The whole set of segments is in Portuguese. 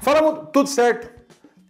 Fala, tudo certo?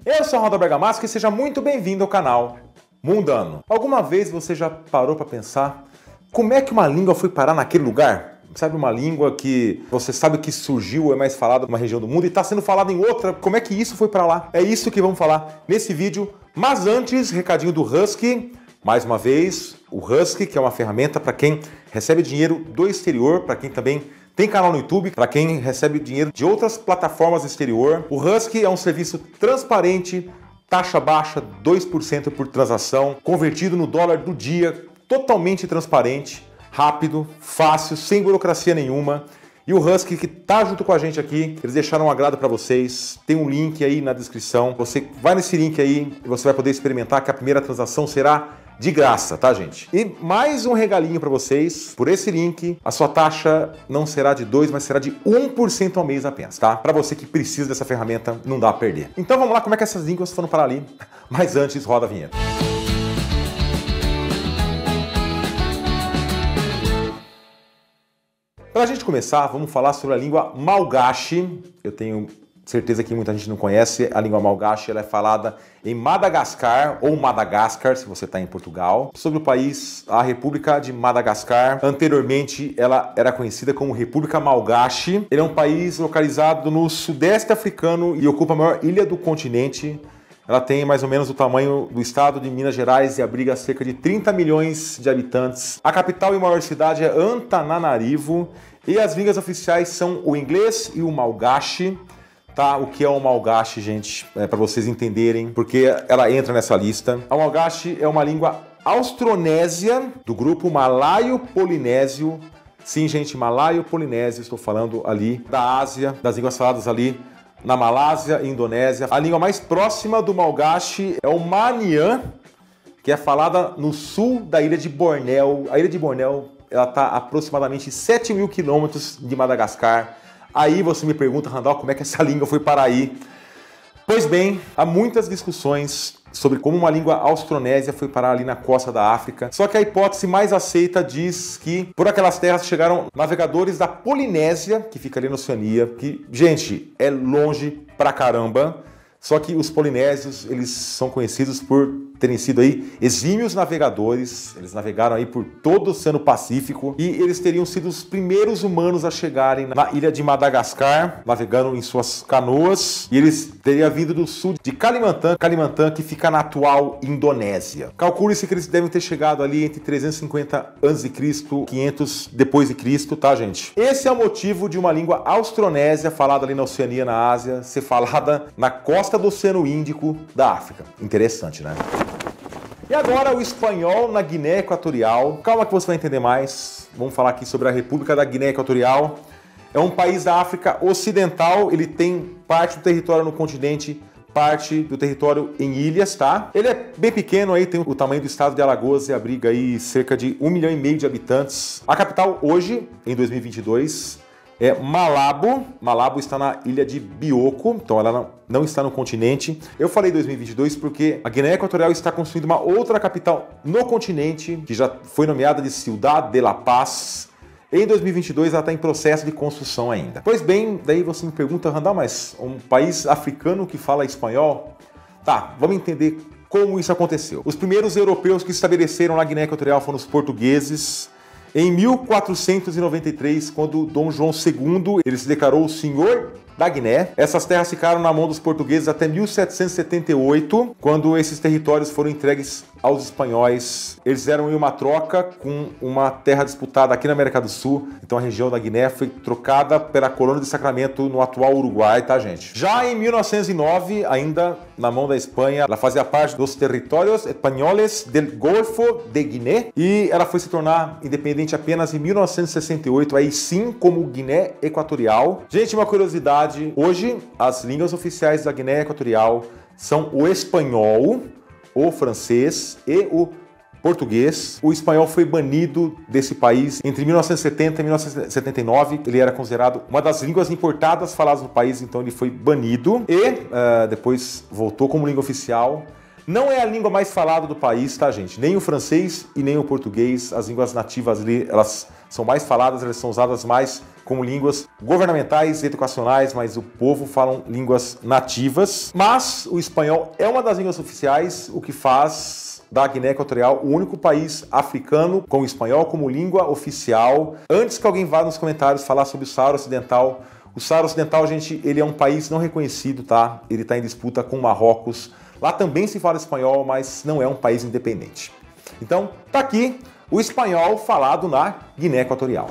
Eu sou Ronaldo Bergamasco e seja muito bem-vindo ao canal Mundano. Alguma vez você já parou para pensar como é que uma língua foi parar naquele lugar? Sabe, uma língua que você sabe que surgiu, é mais falada numa região do mundo e está sendo falada em outra. Como é que isso foi para lá? É isso que vamos falar nesse vídeo. Mas antes, recadinho do Husky. Mais uma vez, o Husky, que é uma ferramenta para quem recebe dinheiro do exterior, para quem também tem canal no YouTube, para quem recebe dinheiro de outras plataformas do exterior. O Husky é um serviço transparente, taxa baixa, 2% por transação, convertido no dólar do dia, totalmente transparente, rápido, fácil, sem burocracia nenhuma. E o Husky que tá junto com a gente aqui, eles deixaram um agrado para vocês. Tem um link aí na descrição. Você vai nesse link aí e você vai poder experimentar que a primeira transação será de graça, tá, gente? E mais um regalinho para vocês. Por esse link, a sua taxa não será de 2%, mas será de 1% ao mês apenas, tá? Para você que precisa dessa ferramenta, não dá a perder. Então vamos lá, como é que essas línguas foram para ali? Mas antes, roda a vinheta. Para a gente começar, vamos falar sobre a língua malgache. Eu tenho certeza que muita gente não conhece. A língua malgache ela é falada em Madagascar ou Madagascar, se você está em Portugal. Sobre o país, a República de Madagascar. Anteriormente, ela era conhecida como República Malgache. Ele é um país localizado no sudeste africano e ocupa a maior ilha do continente. Ela tem mais ou menos o tamanho do estado de Minas Gerais e abriga cerca de 30 milhões de habitantes. A capital e maior cidade é Antananarivo e as línguas oficiais são o inglês e o malgache. Tá? O que é o malgache, gente? Para vocês entenderem, porque ela entra nessa lista. A malgache é uma língua austronésia do grupo malaio-polinésio. Sim, gente, malaio-polinésio, estou falando ali da Ásia, das línguas faladas ali na Malásia e Indonésia. A língua mais próxima do malgache é o Manian, que é falada no sul da ilha de Bornéu. A ilha de Bornéu está a aproximadamente 7 mil quilômetros de Madagascar. Aí você me pergunta, Randall, como é que essa língua foi para aí? Pois bem, há muitas discussões sobre como uma língua austronésia foi parar ali na costa da África. Só que a hipótese mais aceita diz que por aquelas terras chegaram navegadores da Polinésia, que fica ali na Oceania, que, gente, é longe pra caramba. Só que os polinésios, eles são conhecidos por terem sido aí exímios navegadores. Eles navegaram aí por todo o Oceano Pacífico e eles teriam sido os primeiros humanos a chegarem na ilha de Madagascar, navegando em suas canoas. E eles teriam vindo do sul de Kalimantan, que fica na atual Indonésia. Calcule-se que eles devem ter chegado ali entre 350 a.C. e 500 depois de Cristo, tá, gente? Esse é o motivo de uma língua austronésia falada ali na Oceania, na Ásia, ser falada na costa do Oceano Índico da África. Interessante, né? E agora o espanhol na Guiné Equatorial. Calma que você vai entender mais. Vamos falar aqui sobre a República da Guiné Equatorial. É um país da África Ocidental. Ele tem parte do território no continente, parte do território em ilhas, tá? Ele é bem pequeno aí, tem o tamanho do estado de Alagoas e abriga aí cerca de 1,5 milhão de habitantes. A capital hoje, em 2022, é Malabo. Malabo está na ilha de Bioko, então ela não está no continente. Eu falei 2022 porque a Guiné Equatorial está construindo uma outra capital no continente, que já foi nomeada de Ciudad de La Paz. Em 2022 ela está em processo de construção ainda. Pois bem, daí você me pergunta, Randall, mas um país africano que fala espanhol? Tá, vamos entender como isso aconteceu. Os primeiros europeus que se estabeleceram na Guiné Equatorial foram os portugueses. Em 1493, quando Dom João II ele se declarou o senhor da Guiné, essas terras ficaram na mão dos portugueses até 1778, quando esses territórios foram entregues aos espanhóis. Eles fizeram uma troca com uma terra disputada aqui na América do Sul, então a região da Guiné foi trocada pela colônia de Sacramento no atual Uruguai, tá, gente? Já em 1909, ainda na mão da Espanha, ela fazia parte dos territórios espanhóis del Golfo de Guiné e ela foi se tornar independente apenas em 1968, aí sim como Guiné Equatorial. Gente, uma curiosidade, hoje as línguas oficiais da Guiné Equatorial são o espanhol, o francês e o português. O espanhol foi banido desse país entre 1970 e 1979. Ele era considerado uma das línguas importadas faladas no país, então ele foi banido e depois voltou como língua oficial. Não é a língua mais falada do país, tá, gente? Nem o francês e nem o português, as línguas nativas ali, elas são mais faladas, elas são usadas mais como línguas governamentais, educacionais, mas o povo fala línguas nativas. Mas o espanhol é uma das línguas oficiais, o que faz da Guiné Equatorial o único país africano com o espanhol como língua oficial. Antes que alguém vá nos comentários falar sobre o Saara Ocidental, o Saara Ocidental, gente, ele é um país não reconhecido, tá? Ele está em disputa com Marrocos. Lá também se fala espanhol, mas não é um país independente. Então, tá aqui o espanhol falado na Guiné Equatorial.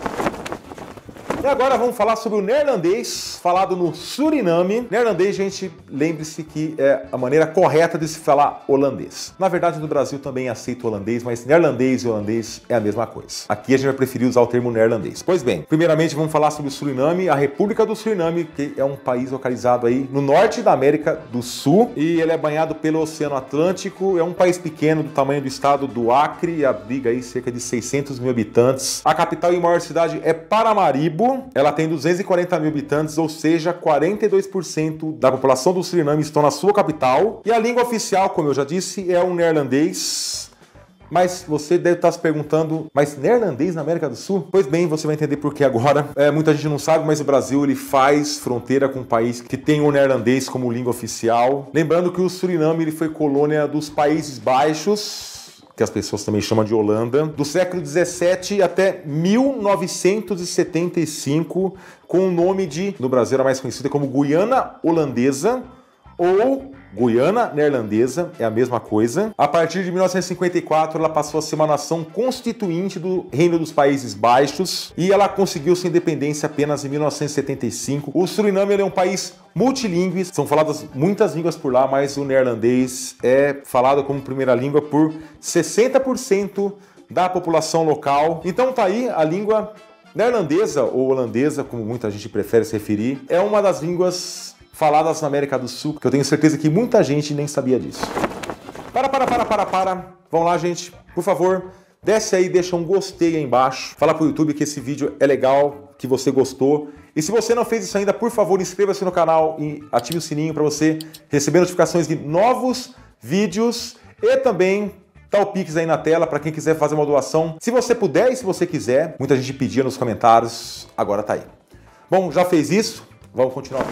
E agora vamos falar sobre o neerlandês, falado no Suriname. Neerlandês, gente, lembre-se que é a maneira correta de se falar holandês. Na verdade, no Brasil também aceita holandês, mas neerlandês e holandês é a mesma coisa. Aqui a gente vai preferir usar o termo neerlandês. Pois bem, primeiramente vamos falar sobre o Suriname, a República do Suriname, que é um país localizado aí no norte da América do Sul, e ele é banhado pelo Oceano Atlântico. É um país pequeno, do tamanho do estado do Acre, e abriga aí cerca de 600 mil habitantes. A capital e maior cidade é Paramaribo. Ela tem 240 mil habitantes, ou seja, 42% da população do Suriname estão na sua capital. E a língua oficial, como eu já disse, é o neerlandês. Mas você deve estar se perguntando, mas neerlandês na América do Sul? Pois bem, você vai entender por que agora. Muita gente não sabe, mas o Brasil ele faz fronteira com um país que tem o neerlandês como língua oficial. Lembrando que o Suriname ele foi colônia dos Países Baixos, que as pessoas também chamam de Holanda, do século 17 até 1975, com o nome de, no Brasil era mais conhecida como Guiana Holandesa ou Guiana Neerlandesa, é a mesma coisa. A partir de 1954, ela passou a ser uma nação constituinte do Reino dos Países Baixos e ela conseguiu sua independência apenas em 1975. O Suriname é um país multilingüe, são faladas muitas línguas por lá, mas o neerlandês é falado como primeira língua por 60% da população local. Então tá aí a língua neerlandesa ou holandesa, como muita gente prefere se referir, é uma das línguas faladas na América do Sul, que eu tenho certeza que muita gente nem sabia disso. Para. Vamos lá, gente. Por favor, desce aí, deixa um gostei aí embaixo. Fala pro YouTube que esse vídeo é legal, que você gostou. E se você não fez isso ainda, por favor, inscreva-se no canal e ative o sininho para você receber notificações de novos vídeos. E também tá o Pix aí na tela para quem quiser fazer uma doação. Se você puder e se você quiser. Muita gente pedia nos comentários, agora tá aí. Bom, já fez isso? Vamos continuar.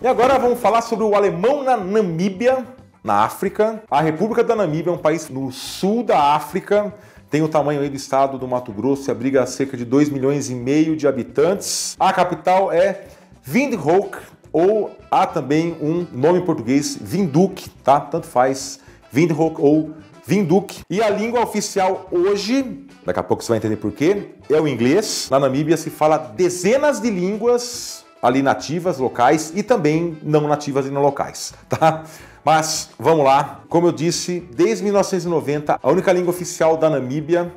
E agora vamos falar sobre o alemão na Namíbia, na África. A República da Namíbia é um país no sul da África, tem o tamanho aí do estado do Mato Grosso e abriga cerca de 2,5 milhões de habitantes. A capital é Windhoek, ou há também um nome em português, Windhoek, tá? Tanto faz, Windhoek ou Windhoek. E a língua oficial hoje, daqui a pouco você vai entender por quê, é o inglês. Na Namíbia se fala dezenas de línguas ali nativas, locais e também não nativas e não locais, tá? Mas vamos lá, como eu disse, desde 1990 a única língua oficial da Namíbia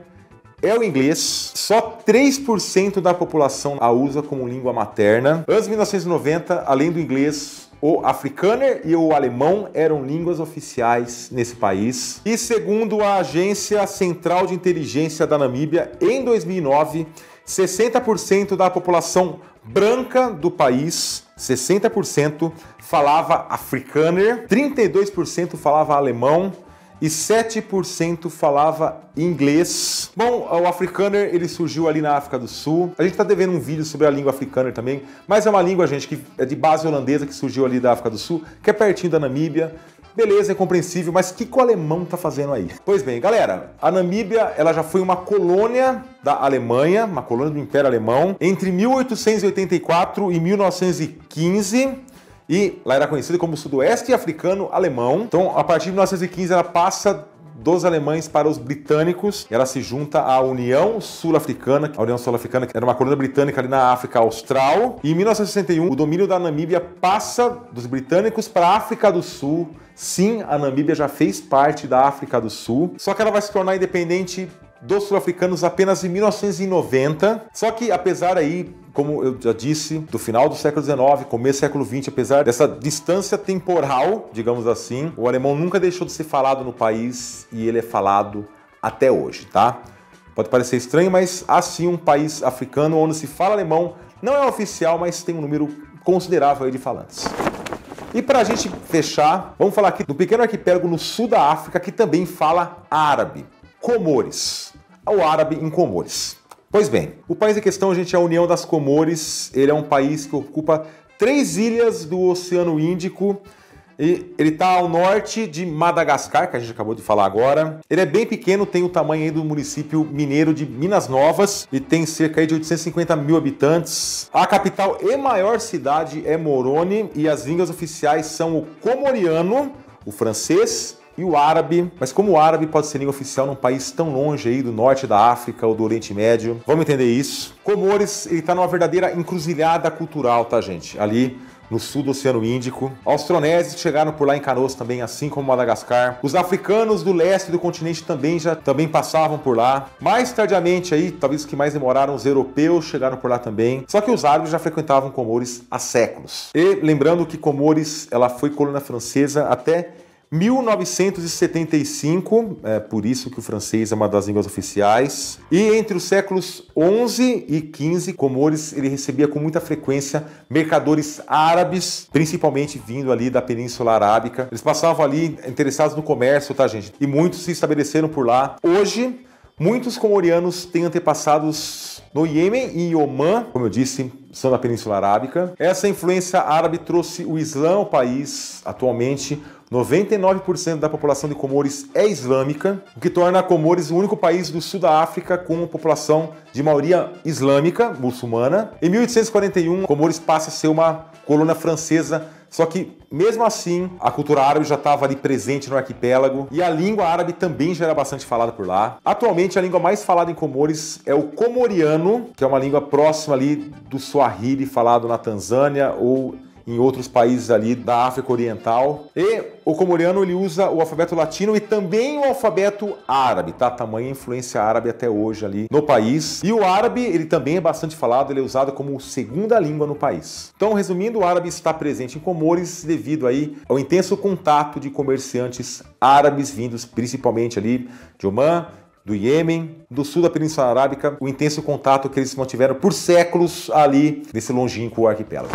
é o inglês. Só 3% da população a usa como língua materna. Antes de 1990, além do inglês, o afrikaner e o alemão eram línguas oficiais nesse país. E segundo a Agência Central de Inteligência da Namíbia, em 2009, 60% da população branca do país, 60% falava afrikaner, 32% falava alemão e 7% falava inglês. Bom, o afrikaner ele surgiu ali na África do Sul. A gente tá devendo um vídeo sobre a língua afrikaner também, mas é uma língua, gente, que é de base holandesa, que surgiu ali da África do Sul, que é pertinho da Namíbia. Beleza, é compreensível, mas o que o alemão tá fazendo aí? Pois bem, galera, a Namíbia ela já foi uma colônia da Alemanha, uma colônia do Império Alemão, entre 1884 e 1915, e lá era conhecida como Sudoeste Africano Alemão. Então, a partir de 1915, ela passa dos alemães para os britânicos. Ela se junta à União Sul-Africana. A União Sul-Africana era uma colônia britânica ali na África Austral. E em 1961, o domínio da Namíbia passa dos britânicos para a África do Sul. Sim, a Namíbia já fez parte da África do Sul, só que ela vai se tornar independente dos sul-africanos apenas em 1990. Só que apesar aí, como eu já disse, do final do século XIX, começo do século XX, apesar dessa distância temporal, digamos assim, o alemão nunca deixou de ser falado no país e ele é falado até hoje, tá? Pode parecer estranho, mas há sim um país africano onde se fala alemão, não é oficial, mas tem um número considerável aí de falantes. E para a gente fechar, vamos falar aqui do pequeno arquipélago no sul da África que também fala árabe, Comores. O árabe em Comores. Pois bem, o país em questão, gente, é a União das Comores. Ele é um país que ocupa 3 ilhas do Oceano Índico. E ele está ao norte de Madagascar, que a gente acabou de falar agora. Ele é bem pequeno, tem o tamanho aí do município mineiro de Minas Novas e tem cerca aí de 850 mil habitantes. A capital e maior cidade é Moroni e as línguas oficiais são o comoriano, o francês e o árabe. Mas como o árabe pode ser língua oficial num país tão longe aí do norte da África ou do Oriente Médio? Vamos entender isso. Comores, ele está numa verdadeira encruzilhada cultural, tá, gente? Ali no sul do Oceano Índico. Austronésios chegaram por lá em canoas também, assim como Madagascar. Os africanos do leste do continente também passavam por lá. Mais tardiamente aí, talvez os que mais demoraram, os europeus chegaram por lá também. Só que os árabes já frequentavam Comores há séculos. E lembrando que Comores, ela foi colônia francesa até 1975, por isso que o francês é uma das línguas oficiais. E entre os séculos 11 e 15, Comores ele recebia com muita frequência mercadores árabes, principalmente vindo ali da Península Arábica. Eles passavam ali interessados no comércio, tá, gente? E muitos se estabeleceram por lá. Hoje, muitos comorianos têm antepassados no Iêmen e em Omã, como eu disse, são da Península Arábica. Essa influência árabe trouxe o Islã ao país. Atualmente, 99% da população de Comores é islâmica, o que torna Comores o único país do sul da África com uma população de maioria islâmica, muçulmana. Em 1841, Comores passa a ser uma colônia francesa, só que mesmo assim a cultura árabe já estava ali presente no arquipélago e a língua árabe também já era bastante falada por lá. Atualmente a língua mais falada em Comores é o comoriano, que é uma língua próxima ali do Swahili, falado na Tanzânia ou em outros países ali da África Oriental. E o comoriano ele usa o alfabeto latino e também o alfabeto árabe, tá? Tamanha influência árabe até hoje ali no país. E o árabe, ele também é bastante falado, ele é usado como segunda língua no país. Então, resumindo, o árabe está presente em Comores devido aí ao intenso contato de comerciantes árabes vindos principalmente ali de Omã, do Iêmen, do sul da Península Arábica, o intenso contato que eles mantiveram por séculos ali nesse longínquo arquipélago.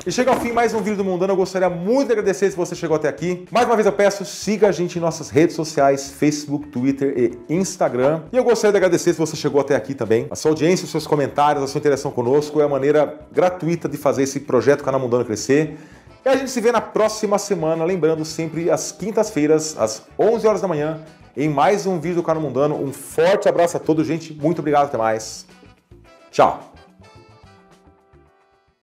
E chega ao fim mais um vídeo do Mundano. Eu gostaria muito de agradecer se você chegou até aqui. Mais uma vez eu peço, siga a gente em nossas redes sociais, Facebook, Twitter e Instagram. E eu gostaria de agradecer se você chegou até aqui também. A sua audiência, os seus comentários, a sua interação conosco é a maneira gratuita de fazer esse projeto Canal Mundano crescer. E a gente se vê na próxima semana, lembrando sempre às quintas-feiras, às 11 horas da manhã, em mais um vídeo do Canal Mundano. Um forte abraço a todos, gente. Muito obrigado, até mais. Tchau.